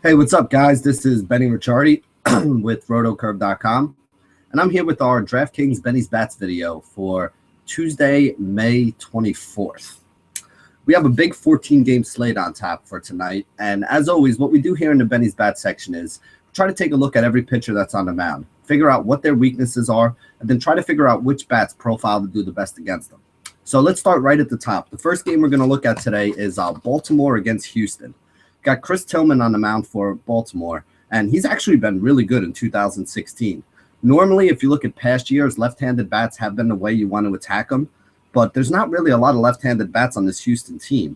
Hey, what's up, guys? This is Benny Ricciardi with rotocurve.com, and I'm here with our DraftKings Benny's Bats video for Tuesday, May 24th. We have a big 14-game slate on tap for tonight, and as always, what we do here in the Benny's Bats section is try to take a look at every pitcher that's on the mound, figure out what their weaknesses are, and then try to figure out which bats profile to do the best against them. So let's start right at the top. The first game we're going to look at today is Baltimore against Houston. Got Chris Tillman on the mound for Baltimore, and he's actually been really good in 2016. Normally, if you look at past years, left-handed bats have been the way you want to attack them, but there's not really a lot of left-handed bats on this Houston team.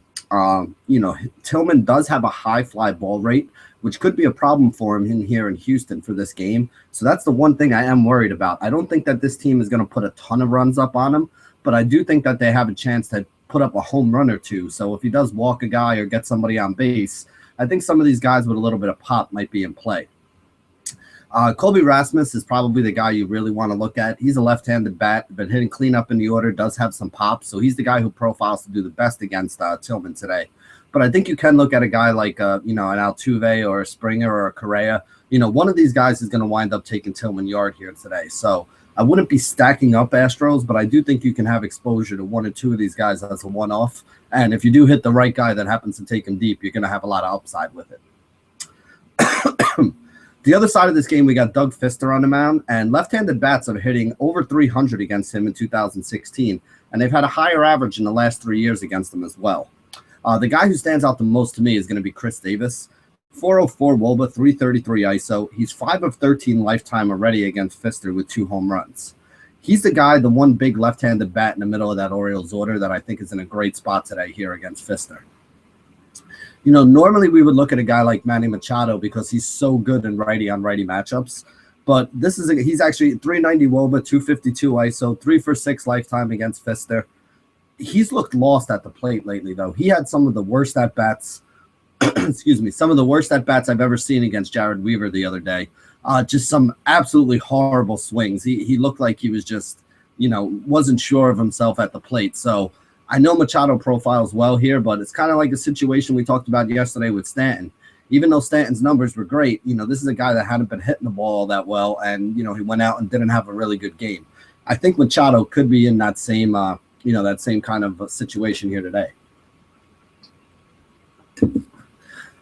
Tillman does have a high fly ball rate, which could be a problem for him here in Houston for this game. So that's the one thing I am worried about. I don't think that this team is going to put a ton of runs up on him, but I do think that they have a chance to put up a home run or two. So if he does walk a guy or get somebody on base, I think some of these guys with a little bit of pop might be in play. Colby Rasmus is probably the guy you really want to look at. He's a left-handed bat, been hitting cleanup in the order, does have some pop, so he's the guy who profiles to do the best against Tillman today. But I think you can look at a guy like an Altuve or a Springer or a Correa. One of these guys is going to wind up taking Tillman yard here today. So I wouldn't be stacking up Astros, but I do think you can have exposure to one or two of these guys as a one-off. And if you do hit the right guy that happens to take him deep, you're going to have a lot of upside with it. The other side of this game, we got Doug Fister on the mound, and left-handed bats are hitting over 300 against him in 2016, and they've had a higher average in the last 3 years against him as well. The guy who stands out the most to me is going to be Chris Davis. 404 WOBA, 333 ISO. He's 5 of 13 lifetime already against Fister with 2 home runs. He's the guy, the one big left-handed bat in the middle of that Orioles order that I think is in a great spot today here against Fister. Normally we would look at a guy like Manny Machado because he's so good in righty-on-righty matchups. But he's actually 390 WOBA, 252 ISO, 3 for 6 lifetime against Fister. He's looked lost at the plate lately, though. He had some of the worst at-bats, some of the worst at-bats I've ever seen against Jared Weaver the other day. Just some absolutely horrible swings. He looked like he was just, wasn't sure of himself at the plate. So I know Machado profiles well here, but it's kind of like a situation we talked about yesterday with Stanton. Even though Stanton's numbers were great, this is a guy that hadn't been hitting the ball all that well, and, he went out and didn't have a really good game. I think Machado could be in that same, that same kind of situation here today.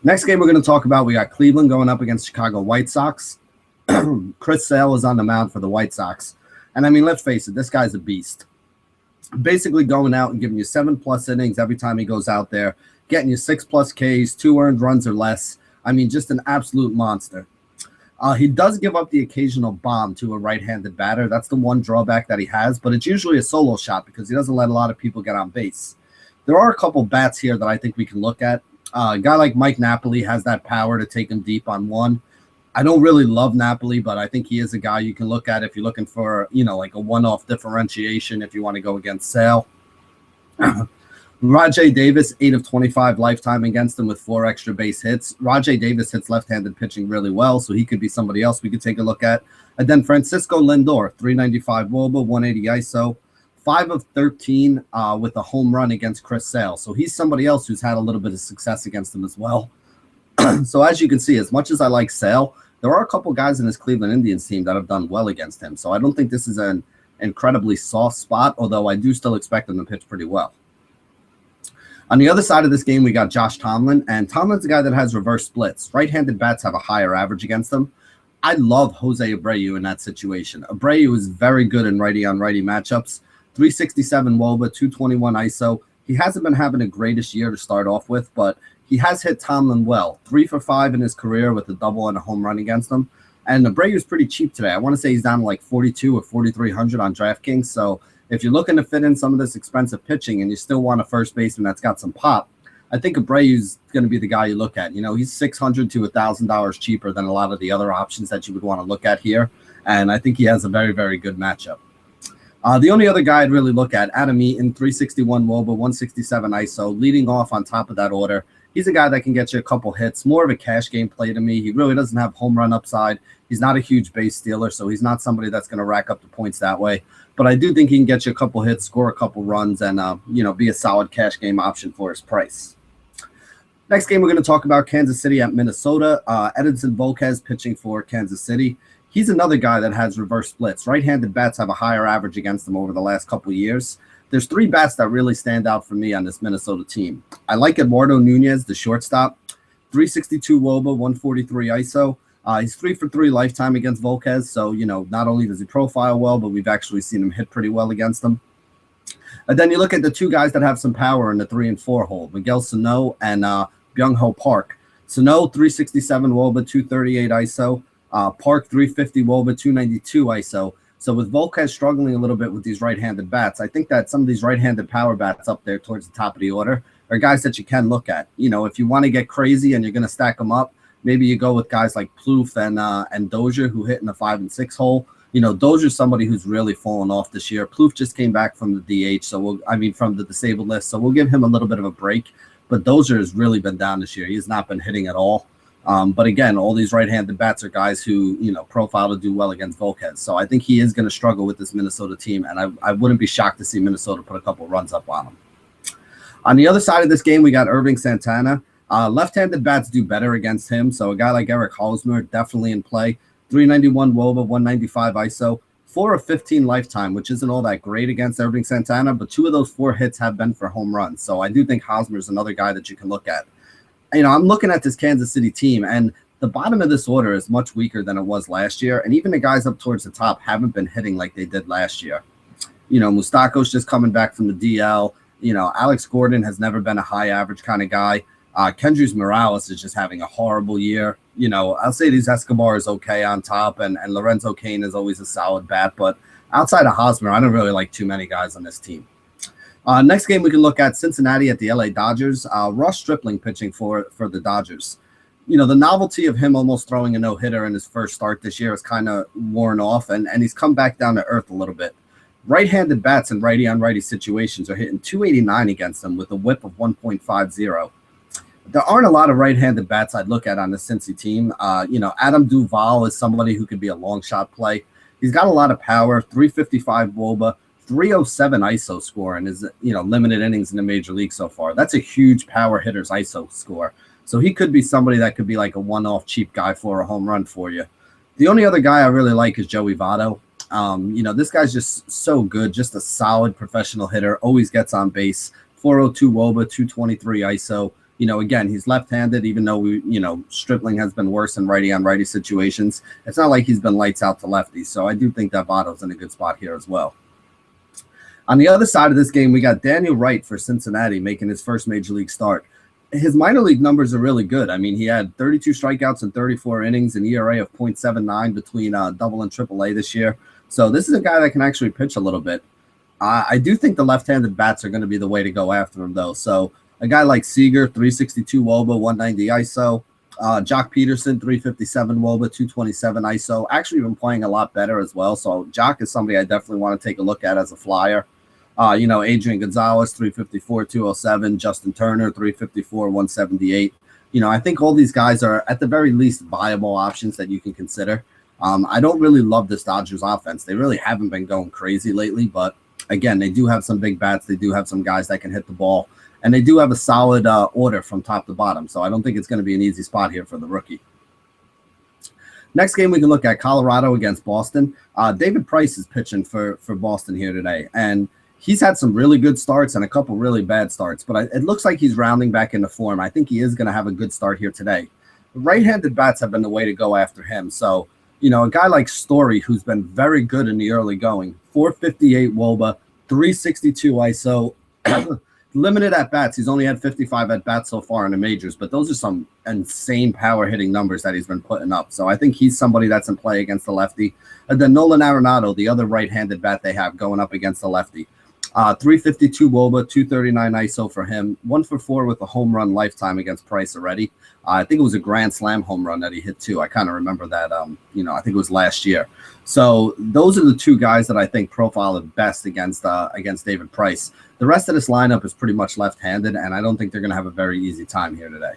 Next game we're going to talk about, we got Cleveland going up against Chicago White Sox. Chris Sale is on the mound for the White Sox. And, let's face it, this guy's a beast. Basically going out and giving you 7+ innings every time he goes out there, getting you 6+ Ks, 2 earned runs or less. Just an absolute monster. He does give up the occasional bomb to a right-handed batter. That's the one drawback that he has, but it's usually a solo shot because he doesn't let a lot of people get on base. There are a couple bats here that I think we can look at. A guy like Mike Napoli has that power to take him deep on one. I don't really love Napoli, but I think he is a guy you can look at if you're looking for, like a one-off differentiation if you want to go against Sale. Rajay Davis, 8 of 25 lifetime against him with 4 extra base hits. Rajay Davis hits left-handed pitching really well, so he could be somebody else we could take a look at. And then Francisco Lindor, 395 WOBA, 180 ISO, 5 of 13 with a home run against Chris Sale. So he's somebody else who's had a little bit of success against him as well. So as you can see, as much as I like Sale, there are a couple guys in this Cleveland Indians team that have done well against him. So I don't think this is an incredibly soft spot, although I do still expect him to pitch pretty well. On the other side of this game, we got Josh Tomlin, and Tomlin's a guy that has reverse splits. Right-handed bats have a higher average against them. I love Jose Abreu in that situation. Abreu is very good in righty-on-righty matchups. 367 WOBA, 221 ISO. He hasn't been having a greatest year to start off with, but he has hit Tomlin well. 3 for 5 in his career with a double and a home run against him. And Abreu is pretty cheap today. I want to say he's down to like 42 or 4,300 on DraftKings. So if you're looking to fit in some of this expensive pitching and you still want a first baseman that's got some pop, I think Abreu's going to be the guy you look at. He's $600 to $1,000 cheaper than a lot of the other options that you would want to look at here. And I think he has a very, very good matchup. The only other guy I'd really look at, Adam Eaton, 361 WOBA, 167 ISO, leading off on top of that order. He's a guy that can get you a couple hits, more of a cash game play to me. He really doesn't have home run upside. He's not a huge base stealer, so he's not somebody that's going to rack up the points that way. But I do think he can get you a couple hits, score a couple runs, and be a solid cash game option for his price. Next game, we're going to talk about Kansas City at Minnesota. Edinson Volquez pitching for Kansas City. He's another guy that has reverse splits. Right-handed bats have a higher average against him over the last couple of years. There's three bats that really stand out for me on this Minnesota team. I like Eduardo Nunez, the shortstop. 362 WOBA, 143 ISO. He's 3 for 3 lifetime against Volquez. So, not only does he profile well, but we've actually seen him hit pretty well against him. And then you look at the two guys that have some power in the 3 and 4 hole, Miguel Sano and Byung-Ho Park. Sano, 367 WOBA, 238 ISO. Park, 350 WOBA, 292 ISO. So with Volquez struggling a little bit with these right-handed bats, I think that some of these right-handed power bats up there towards the top of the order are guys that you can look at. If you want to get crazy and you're going to stack them up, maybe you go with guys like Plouffe and Dozier, who hit in the 5 and 6 hole. Dozier's somebody who's really fallen off this year. Plouffe just came back from the DH, from the disabled list, so we'll give him a little bit of a break. But Dozier has really been down this year. He has not been hitting at all. But again, all these right-handed bats are guys who, profile to do well against Volquez. So I think he is going to struggle with this Minnesota team, and I wouldn't be shocked to see Minnesota put a couple runs up on him. On the other side of this game, we got Irving Santana. Left-handed bats do better against him, so a guy like Eric Hosmer definitely in play. 391 WOBA, 195 ISO, 4 of 15 lifetime, which isn't all that great against Irving Santana, but 2 of those 4 hits have been for home runs. So I do think Hosmer is another guy that you can look at. I'm looking at this Kansas City team, and the bottom of this order is much weaker than it was last year, and even the guys up towards the top haven't been hitting like they did last year. Mustako's just coming back from the DL. Alex Gordon has never been a high average kind of guy. Kendrys Morales is just having a horrible year. I'll say these Escobar is okay on top, and Lorenzo Cain is always a solid bat, but outside of Hosmer, I don't really like too many guys on this team. Next game, we can look at Cincinnati at the LA Dodgers. Ross Stripling pitching for the Dodgers. The novelty of him almost throwing a no-hitter in his first start this year is kind of worn off, and he's come back down to earth a little bit. Right-handed bats in righty-on-righty situations are hitting 289 against them with a whip of 1.50. There aren't a lot of right-handed bats I'd look at on the Cincy team. Adam Duvall is somebody who could be a long shot play. He's got a lot of power, 355 WOBA, 307 ISO score, and is limited innings in the major league so far. That's a huge power hitter's ISO score. So he could be somebody that could be like a one-off cheap guy for a home run for you. The only other guy I really like is Joey Votto. This guy's just so good, just a solid professional hitter, always gets on base, 402 WOBA, 223 ISO. Again, he's left-handed, even though Stripling has been worse in righty-on-righty situations. It's not like he's been lights out to lefties, so I do think that Votto's in a good spot here as well. On the other side of this game, we got Daniel Wright for Cincinnati making his first major league start. His minor league numbers are really good. He had 32 strikeouts in 34 innings, an ERA of 0.79 between double and triple A this year. So this is a guy that can actually pitch a little bit. I do think the left-handed bats are going to be the way to go after him, though. So a guy like Seager, 362 WOBA, 190 ISO. Jock Peterson, 357 WOBA, 227 ISO. Actually been playing a lot better as well. So Jock is somebody I definitely want to take a look at as a flyer. Adrian Gonzalez, 354, 207. Justin Turner, 354, 178. I think all these guys are at the very least viable options that you can consider. I don't really love this Dodgers offense. They really haven't been going crazy lately, but again, they do have some big bats. They do have some guys that can hit the ball, and they do have a solid order from top to bottom. So I don't think it's going to be an easy spot here for the rookie. Next game, we can look at Colorado against Boston. David Price is pitching for Boston here today, and he's had some really good starts and a couple really bad starts, but it looks like he's rounding back into form. I think he is going to have a good start here today. Right-handed bats have been the way to go after him. So, a guy like Story, who's been very good in the early going, 458 WOBA, 362 ISO, limited at-bats. He's only had 55 at-bats so far in the majors, but those are some insane power-hitting numbers that he's been putting up. So I think he's somebody that's in play against the lefty. And then Nolan Arenado, the other right-handed bat they have going up against the lefty. 352 WOBA, 239 ISO for him. 1 for 4 with a home run lifetime against Price already. I think it was a grand slam home run that he hit too. I kind of remember that. I think it was last year. So those are the two guys that I think profile the best against David Price. The rest of this lineup is pretty much left-handed, and I don't think they're going to have a very easy time here today.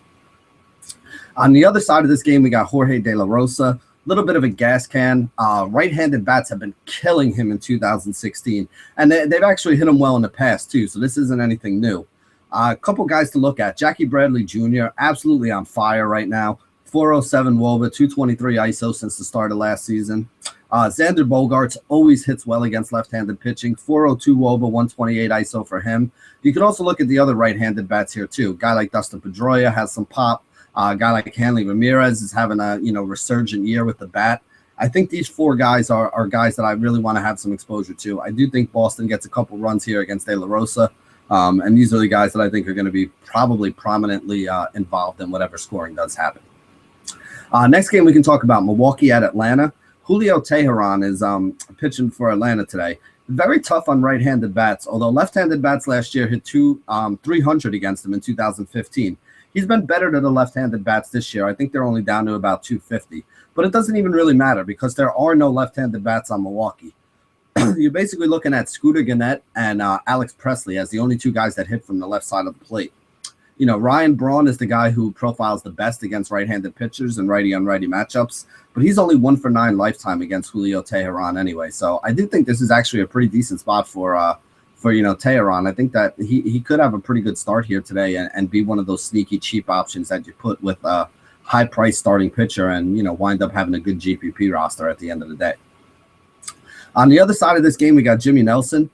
On the other side of this game, we got Jorge De La Rosa. Little bit of a gas can. Right-handed bats have been killing him in 2016, and they've actually hit him well in the past too, so this isn't anything new. A couple guys to look at. Jackie Bradley Jr., absolutely on fire right now. 407 WOBA, 223 ISO since the start of last season. Xander Bogaerts always hits well against left-handed pitching. 402 WOBA, 128 ISO for him. You can also look at the other right-handed bats here too. A guy like Dustin Pedroia has some pop. A guy like Hanley Ramirez is having a resurgent year with the bat. I think these four guys are guys that I really want to have some exposure to. I do think Boston gets a couple runs here against De La Rosa. And these are the guys that I think are going to be probably prominently involved in whatever scoring does happen. Next game we can talk about Milwaukee at Atlanta. Julio Teheran is pitching for Atlanta today. Very tough on right-handed bats, although left-handed bats last year hit 300 against him in 2015. He's been better to the left-handed bats this year. I think they're only down to about 250. But it doesn't even really matter because there are no left-handed bats on Milwaukee. You're basically looking at Scooter Gennett and Alex Presley as the only two guys that hit from the left side of the plate. Ryan Braun is the guy who profiles the best against right-handed pitchers and righty-on-righty matchups, but he's only 1 for 9 lifetime against Julio Teheran anyway. So I do think this is actually a pretty decent spot for Teheran. I think that he could have a pretty good start here today and be one of those sneaky cheap options that you put with a high-price starting pitcher and wind up having a good GPP roster at the end of the day. On the other side of this game, we got Jimmy Nelson.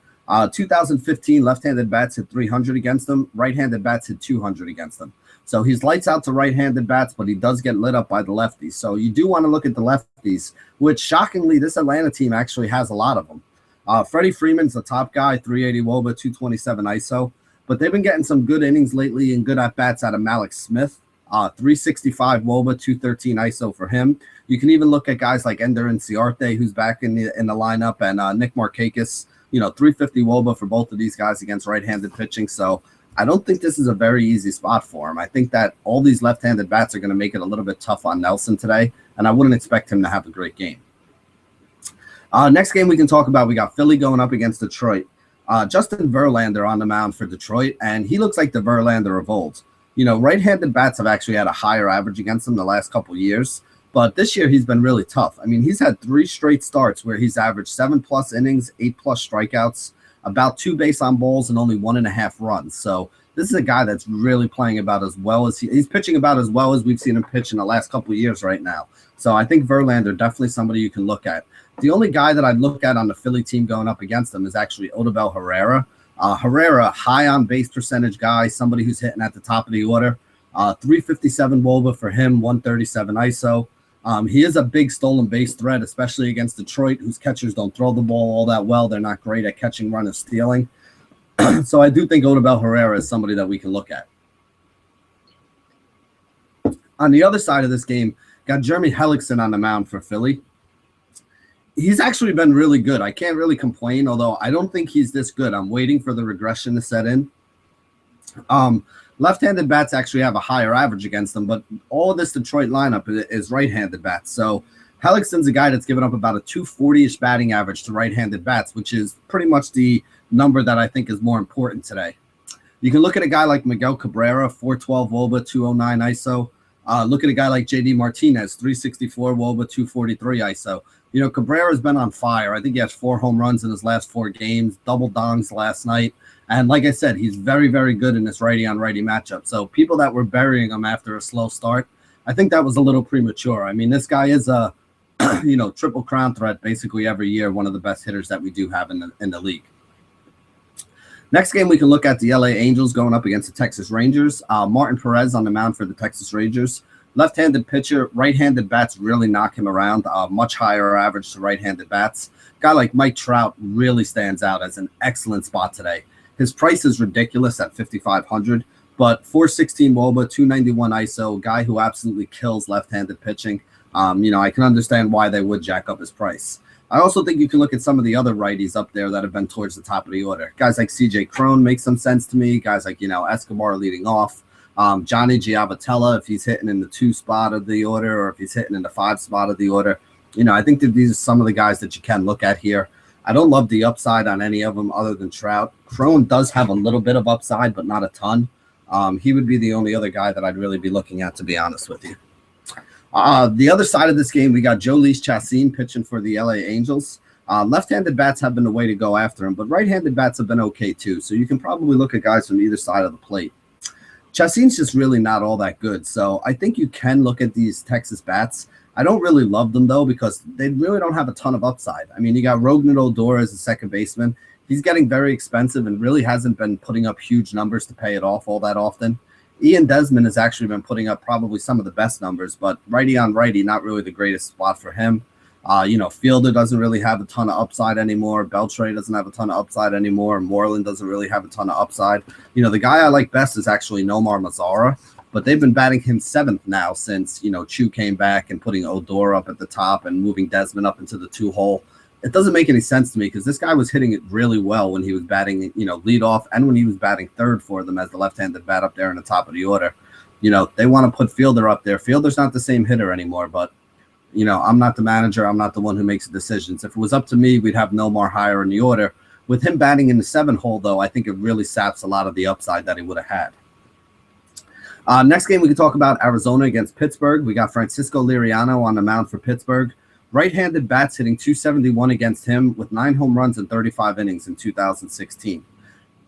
2015 left-handed bats hit 300 against him. Right-handed bats hit 200 against him. So he's lights out to right-handed bats, but he does get lit up by the lefties. So you do want to look at the lefties, which shockingly, this Atlanta team actually has a lot of them. Freddie Freeman's the top guy, 380 WOBA, 227 ISO. But they've been getting some good innings lately and good at-bats out of Malik Smith. 365 WOBA, 213 ISO for him. You can even look at guys like Ender Inciarte, who's back in the lineup, and Nick Markakis. 350 WOBA for both of these guys against right-handed pitching. So I don't think this is a very easy spot for him. I think that all these left-handed bats are going to make it a little bit tough on Nelson today, and I wouldn't expect him to have a great game. Next game we can talk about, we got Philly going up against Detroit. Justin Verlander on the mound for Detroit, and he looks like the Verlander of old. Right-handed bats have actually had a higher average against him the last couple years, but this year he's been really tough. I mean, he's had 3 straight starts where he's averaged 7+ innings, 8+ strikeouts, about 2 base on balls, and only 1.5 runs. So this is a guy that's really playing about as well as he's pitching about as well as we've seen him pitch in the last couple of years right now. So I think Verlander definitely somebody you can look at. The only guy that I'd look at on the Philly team going up against him is actually Odubel Herrera. Herrera, high on base percentage guy, somebody who's hitting at the top of the order. 357 WOBA for him, 137 ISO. He is a big stolen base threat, especially against Detroit, whose catchers don't throw the ball all that well. They're not great at catching, run, or stealing. So I do think Odubel Herrera is somebody that we can look at. On the other side of this game, got Jeremy Hellickson on the mound for Philly. He's actually been really good. I can't really complain, although I don't think he's this good. I'm waiting for the regression to set in. Left-handed bats actually have a higher average against them, but all of this Detroit lineup is right-handed bats. So Hellickson's a guy that's given up about a 240-ish batting average to right-handed bats, which is pretty much the number that I think is more important today. You can look at a guy like Miguel Cabrera, 412 WOBA, 209 ISO. Look at a guy like JD Martinez, 364 WOBA, 243 ISO. Cabrera's been on fire. I think he has 4 home runs in his last 4 games, double dongs last night. And like I said, he's very, very good in this righty-on-righty matchup. So people that were burying him after a slow start, I think that was a little premature. I mean, this guy is a, triple crown threat basically every year, one of the best hitters that we do have in the league. Next game, we can look at the LA Angels going up against the Texas Rangers. Martin Perez on the mound for the Texas Rangers. Left-handed pitcher, right-handed bats really knock him around. Much higher average to right-handed bats. Guy like Mike Trout really stands out as an excellent spot today. His price is ridiculous at $5,500, but 416 WOBA, 291 ISO, guy who absolutely kills left-handed pitching. I can understand why they would jack up his price. I also think you can look at some of the other righties up there that have been towards the top of the order. Guys like CJ Cron make some sense to me. Guys like, Escobar leading off. Johnny Giavotella, if he's hitting in the 2 spot of the order or if he's hitting in the 5 spot of the order. I think that these are some of the guys that you can look at here. I don't love the upside on any of them other than Trout. Cron does have a little bit of upside, but not a ton. He would be the only other guy that I'd really be looking at, to be honest with you. The other side of this game, we got Jhoulys Chacin pitching for the LA Angels. Left-handed bats have been the way to go after him, but right-handed bats have been okay too. So you can probably look at guys from either side of the plate. Chassin's just really not all that good. So I think you can look at these Texas bats. I don't really love them, though, because they really don't have a ton of upside. I mean, you got Rognan Odor as a second baseman. He's getting very expensive and really hasn't been putting up huge numbers to pay it off all that often. Ian Desmond has actually been putting up probably some of the best numbers, but righty on righty, not really the greatest spot for him. Fielder doesn't really have a ton of upside anymore. Beltre doesn't have a ton of upside anymore. Moreland doesn't really have a ton of upside. The guy I like best is actually Nomar Mazara, but they've been batting him seventh now since, Chu came back and putting Odor up at the top and moving Desmond up into the 2-hole. It doesn't make any sense to me because this guy was hitting it really well when he was batting, lead off and when he was batting third for them as the left-handed bat up there in the top of the order. They want to put Fielder up there. Fielder's not the same hitter anymore, but I'm not the manager. I'm not the one who makes the decisions. If it was up to me, we'd have Nomar higher in the order. With him batting in the 7-hole, though, I think it really saps a lot of the upside that he would have had. Next game, we can talk about Arizona against Pittsburgh. We got Francisco Liriano on the mound for Pittsburgh. Right-handed bats hitting .271 against him with 9 home runs in 35 innings in 2016.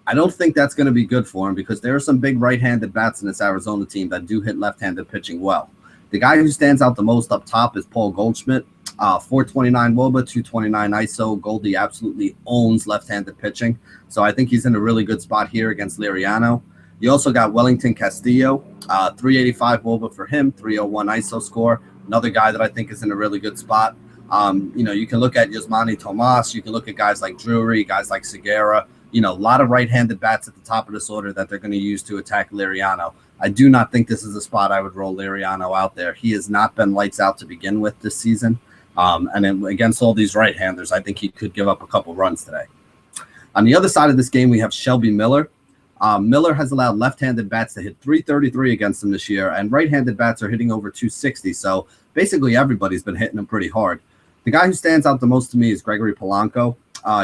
I don't think that's going to be good for him because there are some big right-handed bats in this Arizona team that do hit left-handed pitching well. The guy who stands out the most up top is Paul Goldschmidt. 429 WOBA, 229 ISO. Goldie absolutely owns left-handed pitching. So I think he's in a really good spot here against Liriano. You also got Wellington Castillo, 385 WOBA for him, 301 ISO score. Another guy that I think is in a really good spot. You can look at Yasmani Tomas. You can look at guys like Drury, guys like Segura. A lot of right-handed bats at the top of this order that they're going to use to attack Liriano. I do not think this is a spot I would roll Liriano out there. He has not been lights out to begin with this season. And then against all these right-handers, I think he could give up a couple runs today. On the other side of this game, we have Shelby Miller. Miller has allowed left-handed bats to hit 333 against him this year, and right-handed bats are hitting over 260. So basically everybody's been hitting him pretty hard. The guy who stands out the most to me is Gregory Polanco.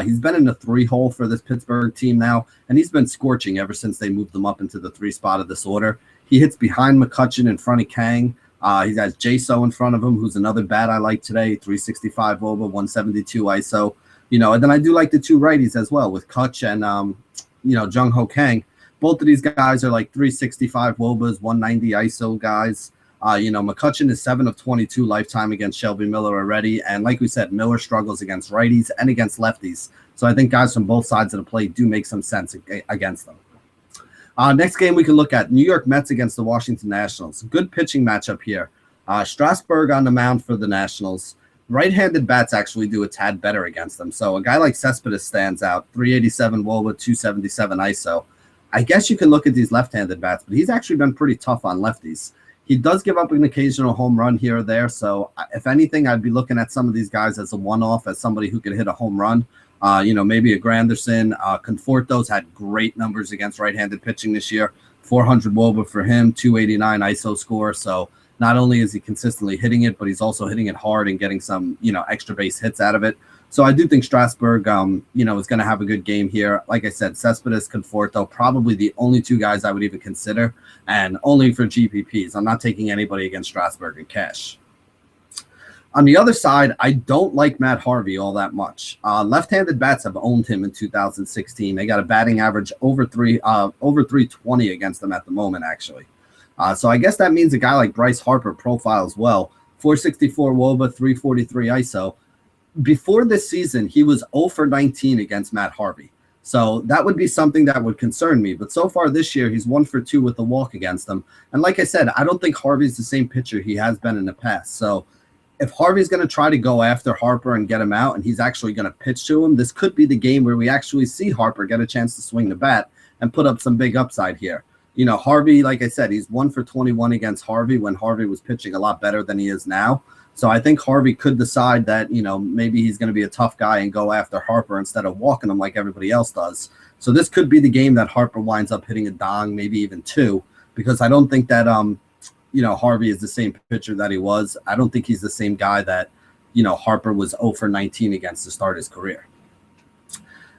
He's been in the 3-hole for this Pittsburgh team now, and he's been scorching ever since they moved him up into the 3 spot of this order. He hits behind McCutchen in front of Kang. He has Jaso in front of him, who's another bat I like today, 365 WOBA, 172 ISO. And then I do like the 2 righties as well with Kutch and, Jung Ho Kang. Both of these guys are like 365 WOBAs, 190 ISO guys. McCutchen is 7 of 22 lifetime against Shelby Miller already. And like we said, Miller struggles against righties and against lefties. So I think guys from both sides of the plate do make some sense against them. Next game, we can look at New York Mets against the Washington Nationals. Good pitching matchup here. Strasburg on the mound for the Nationals. Right-handed bats actually do a tad better against them. So a guy like Cespedes stands out, 387 WOBA, 277 ISO. I guess you can look at these left-handed bats, but he's actually been pretty tough on lefties. He does give up an occasional home run here or there. So if anything, I'd be looking at some of these guys as a one-off, as somebody who could hit a home run. Maybe a Granderson. Conforto's had great numbers against right-handed pitching this year. 400 WOBA for him, 289 ISO score. So not only is he consistently hitting it, but he's also hitting it hard and getting some, extra base hits out of it. So I do think Strasburg, is going to have a good game here. Like I said, Cespedes, Conforto, probably the only 2 guys I would even consider, and only for GPPs. I'm not taking anybody against Strasburg in cash. On the other side, I don't like Matt Harvey all that much. Left-handed bats have owned him in 2016. They got a batting average over 320 against them at the moment, actually. So I guess that means a guy like Bryce Harper profiles well. 464 WOBA, 343 ISO. Before this season, he was 0 for 19 against Matt Harvey. So that would be something that would concern me. But so far this year, he's 1 for 2 with a walk against them. And like I said, I don't think Harvey's the same pitcher he has been in the past. So if Harvey's going to try to go after Harper and get him out, and he's actually going to pitch to him, this could be the game where we actually see Harper get a chance to swing the bat and put up some big upside here. Harvey, like I said, he's 1 for 21 against Harvey when Harvey was pitching a lot better than he is now. So I think Harvey could decide that, maybe he's going to be a tough guy and go after Harper instead of walking him like everybody else does. So this could be the game that Harper winds up hitting a dong, maybe even 2, because I don't think that, Harvey is the same pitcher that he was. I don't think he's the same guy that, Harper was 0 for 19 against to start his career.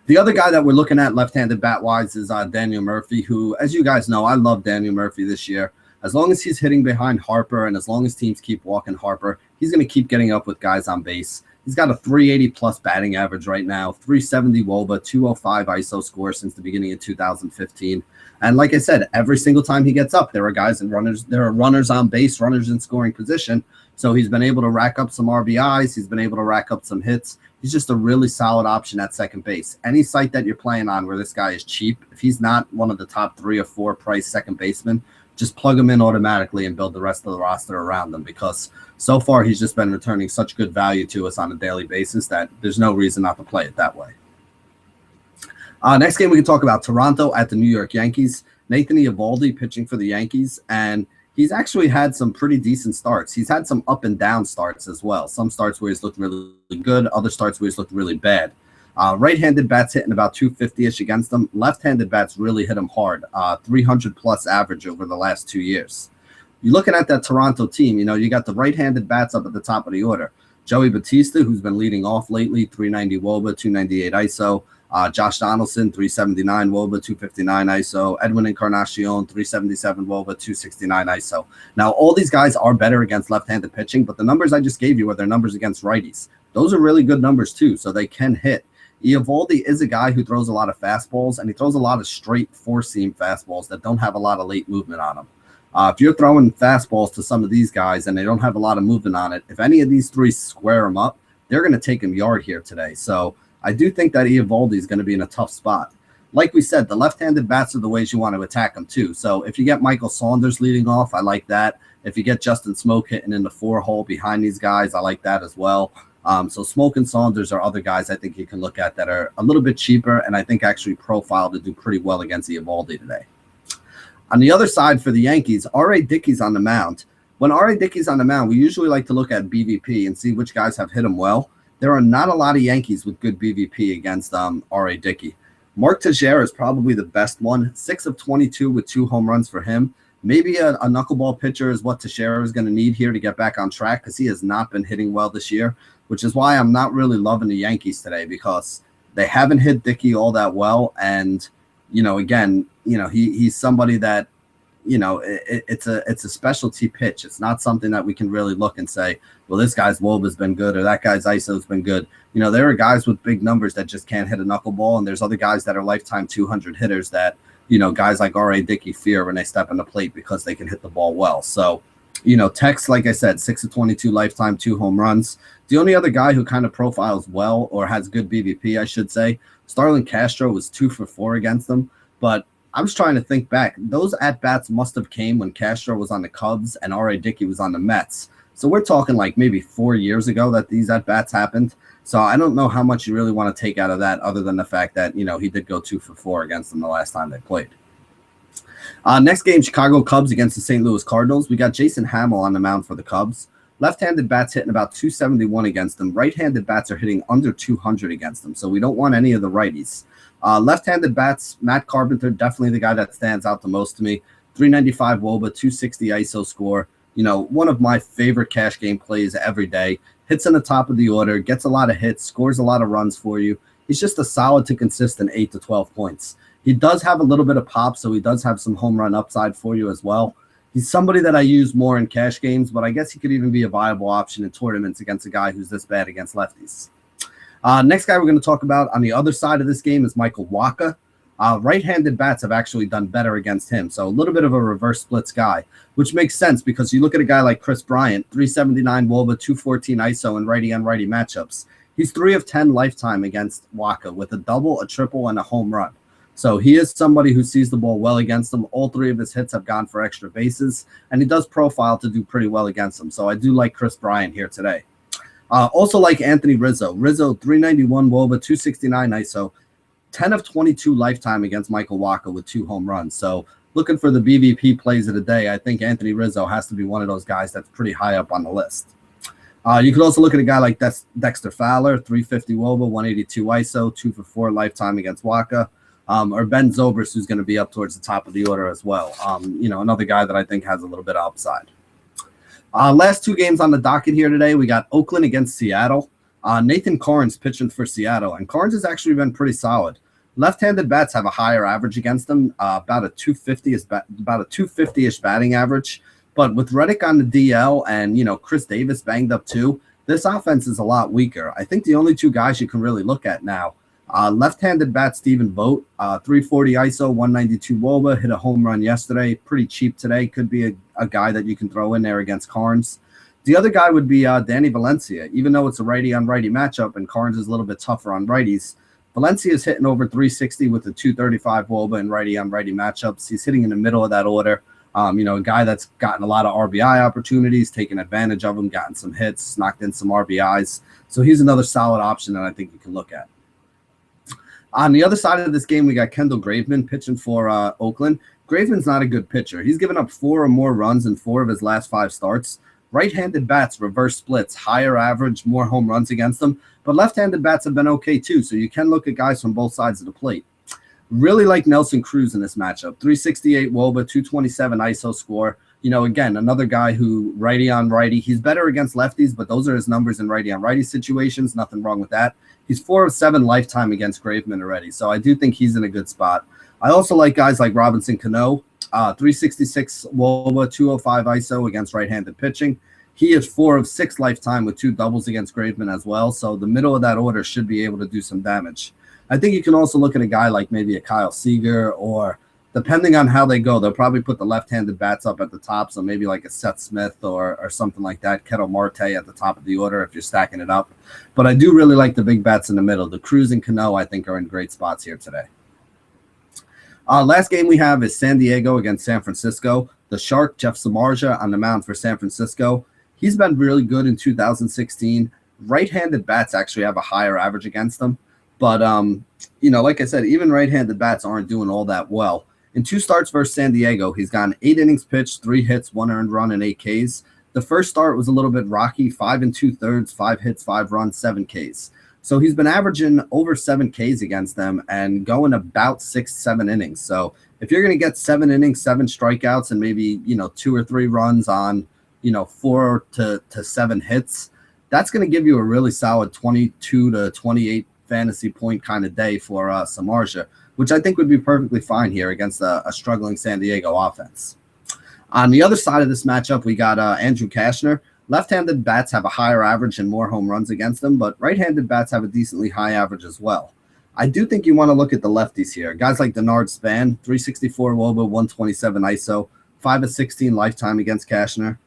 The other guy that we're looking at left-handed bat-wise is Daniel Murphy, who, as you guys know, I love Daniel Murphy this year. As long as he's hitting behind Harper and as long as teams keep walking Harper, he's going to keep getting up with guys on base. He's got a 380 plus batting average right now, 370 WOBA, 205 ISO score since the beginning of 2015. And like I said, every single time he gets up, there are guys and runners. There are runners on base, runners in scoring position. So he's been able to rack up some RBIs. He's been able to rack up some hits. He's just a really solid option at second base. Any site that you're playing on where this guy is cheap, if he's not one of the top 3 or 4 price second basemen, just plug him in automatically and build the rest of the roster around him, because so far he's just been returning such good value to us on a daily basis that there's no reason not to play it that way. Next game we can talk about Toronto at the New York Yankees. Nathan Eovaldi pitching for the Yankees, and he's actually had some pretty decent starts. He's had some up and down starts as well. Some starts where he's looked really good, other starts where he's looked really bad. Right-handed bats hitting about 250-ish against them. Left-handed bats really hit him hard, 300-plus average over the last 2 years. You're looking at that Toronto team, you got the right-handed bats up at the top of the order. Joey Bautista, who's been leading off lately, 390 WOBA, 298 ISO. Josh Donaldson, 379 WOBA, 259 ISO. Edwin Encarnacion, 377 WOBA, 269 ISO. Now, all these guys are better against left-handed pitching, but the numbers I just gave you are their numbers against righties. Those are really good numbers, too, so they can hit. Eovaldi is a guy who throws a lot of fastballs, and he throws a lot of straight four-seam fastballs that don't have a lot of late movement on them. If you're throwing fastballs to some of these guys and they don't have a lot of movement on it, if any of these 3 square them up, they're going to take him yard here today. So I do think that Eovaldi is going to be in a tough spot. Like we said, the left-handed bats are the ways you want to attack them too. So if you get Michael Saunders leading off, I like that. If you get Justin Smoke hitting in the 4-hole behind these guys, I like that as well. So Smoke and Saunders are other guys I think you can look at that are a little bit cheaper and I think actually profiled to do pretty well against Eovaldi today. On the other side for the Yankees, R.A. Dickey's on the mound. When R.A. Dickey's on the mound, we usually like to look at BVP and see which guys have hit him well. There are not a lot of Yankees with good BVP against R.A. Dickey. Mark Teixeira is probably the best one, 6 of 22 with 2 home runs for him. Maybe a knuckleball pitcher is what Teixeira is going to need here to get back on track because he has not been hitting well this year, which is why I'm not really loving the Yankees today because they haven't hit Dickey all that well. And, again, he's somebody that, it's a specialty pitch. It's not something that we can really look and say, well, this guy's WOBA has been good or that guy's ISO's been good. There are guys with big numbers that just can't hit a knuckleball, and there's other guys that are lifetime 200 hitters that, guys like R.A. Dickey fear when they step on the plate because they can hit the ball well. So, Tex, like I said, 6 of 22 lifetime, 2 home runs. The only other guy who kind of profiles well or has good BVP, I should say, Starlin Castro was 2 for 4 against them, but I was trying to think back. Those at-bats must have came when Castro was on the Cubs and R.A. Dickey was on the Mets. So we're talking like maybe 4 years ago that these at-bats happened. So I don't know how much you really want to take out of that other than the fact that, he did go 2 for 4 against them the last time they played. Next game, Chicago Cubs against the St. Louis Cardinals. We got Jason Hamill on the mound for the Cubs. Left-handed bats hitting about 271 against them. Right-handed bats are hitting under 200 against them. So we don't want any of the righties. Left-handed bats, Matt Carpenter, definitely the guy that stands out the most to me. 395 WOBA, 260 ISO score. One of my favorite cash game plays every day. Hits in the top of the order, gets a lot of hits, scores a lot of runs for you. He's just a solid to consistent 8 to 12 points. He does have a little bit of pop, so he does have some home run upside for you as well. He's somebody that I use more in cash games, but I guess he could even be a viable option in tournaments against a guy who's this bad against lefties. Next guy we're going to talk about on the other side of this game is Michael Wacha. Right-handed bats have actually done better against him, so a little bit of a reverse splits guy, which makes sense because you look at a guy like Chris Bryant, 379 WOBA, 214 ISO in righty-on-righty matchups. He's 3 of 10 lifetime against Wacha with a double, a triple, and a home run. So he is somebody who sees the ball well against them. All 3 of his hits have gone for extra bases, and he does profile to do pretty well against them. So I do like Chris Bryant here today. Also like Anthony Rizzo. Rizzo, 391 WOBA, 269 ISO, 10 of 22 lifetime against Michael Wacha with 2 home runs. So looking for the BVP plays of the day, I think Anthony Rizzo has to be one of those guys that's pretty high up on the list. You could also look at a guy like Dexter Fowler, 350 WOBA, 182 ISO, 2 for 4 lifetime against Wacha. Or Ben Zobrist, who's going to be up towards the top of the order as well. Another guy that I think has a little bit of upside. Last 2 games on the docket here today, we got Oakland against Seattle. Nathan Karns pitching for Seattle, and Karns has actually been pretty solid. Left-handed bats have a higher average against them, about a 250-ish batting average. But with Reddick on the DL and Chris Davis banged up too, this offense is a lot weaker. I think the only two guys you can really look at now, left-handed bat Stephen Vogt, 340 ISO, 192 WOBA, hit a home run yesterday, pretty cheap today. Could be a guy that you can throw in there against Carnes. The other guy would be Danny Valencia. Even though it's a righty-on-righty matchup and Carnes is a little bit tougher on righties, Valencia is hitting over 360 with a 235 WOBA in righty-on-righty matchups. He's hitting in the middle of that order. A guy that's gotten a lot of RBI opportunities, taken advantage of them, gotten some hits, knocked in some RBIs. So he's another solid option that I think you can look at. On the other side of this game, we got Kendall Graveman pitching for Oakland. Graveman's not a good pitcher. He's given up 4 or more runs in 4 of his last 5 starts. Right-handed bats, reverse splits, higher average, more home runs against them. But left-handed bats have been okay too, so you can look at guys from both sides of the plate. Really like Nelson Cruz in this matchup. 368 WOBA, 227 ISO score. Again, another guy who righty on righty. He's better against lefties, but those are his numbers in righty on righty situations. Nothing wrong with that. He's 4 of 7 lifetime against Graveman already, so I do think he's in a good spot. I also like guys like Robinson Cano, 366 WOBA, 205 ISO against right-handed pitching. He is 4 of 6 lifetime with 2 doubles against Graveman as well, so the middle of that order should be able to do some damage. I think you can also look at a guy like maybe a Kyle Seager, or depending on how they go, they'll probably put the left-handed bats up at the top, so maybe like a Seth Smith or something like that, Ketel Marte at the top of the order if you're stacking it up. But I do really like the big bats in the middle. The Cruz and Cano, I think, are in great spots here today. Last game we have is San Diego against San Francisco. The Shark, Jeff Samardzija, on the mound for San Francisco. He's been really good in 2016. Right-handed bats actually have a higher average against them. But, like I said, even right-handed bats aren't doing all that well. In 2 starts versus San Diego, he's gotten 8 innings pitched, 3 hits, 1 earned run, and 8 Ks. The first start was a little bit rocky, 5 2/3, 5 hits, 5 runs, 7 Ks. So he's been averaging over 7 Ks against them and going about 6-7 innings. So if you're going to get 7 innings, 7 strikeouts, and maybe, 2 or 3 runs on, 4 to 7 hits, that's going to give you a really solid 22 to 28 fantasy point kind of day for Samardzija, which I think would be perfectly fine here against a struggling San Diego offense. On the other side of this matchup, we got Andrew Cashner. Left-handed bats have a higher average and more home runs against them, but right-handed bats have a decently high average as well. I do think you want to look at the lefties here. Guys like Denard Span, 364 WOBA, 127 ISO, 5 of 16 lifetime against Cashner.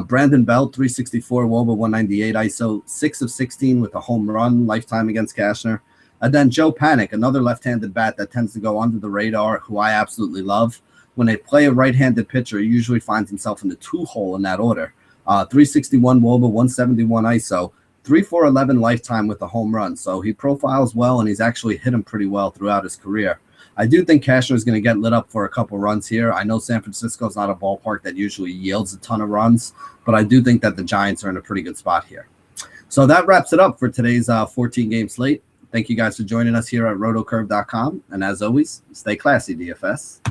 Brandon Belt, 364 WOBA, 198 ISO, 6 of 16 with a home run lifetime against Cashner. And then Joe Panic, another left-handed bat that tends to go under the radar, who I absolutely love. When they play a right-handed pitcher, he usually finds himself in the 2-hole in that order. 361 WOBA, 171 ISO, 3-4-11 lifetime with a home run. So he profiles well, and he's actually hit him pretty well throughout his career. I do think Cashner is going to get lit up for a couple runs here. I know San Francisco is not a ballpark that usually yields a ton of runs, but I do think that the Giants are in a pretty good spot here. So that wraps it up for today's 14-game slate. Thank you guys for joining us here at rotocurve.com. And as always, stay classy, DFS.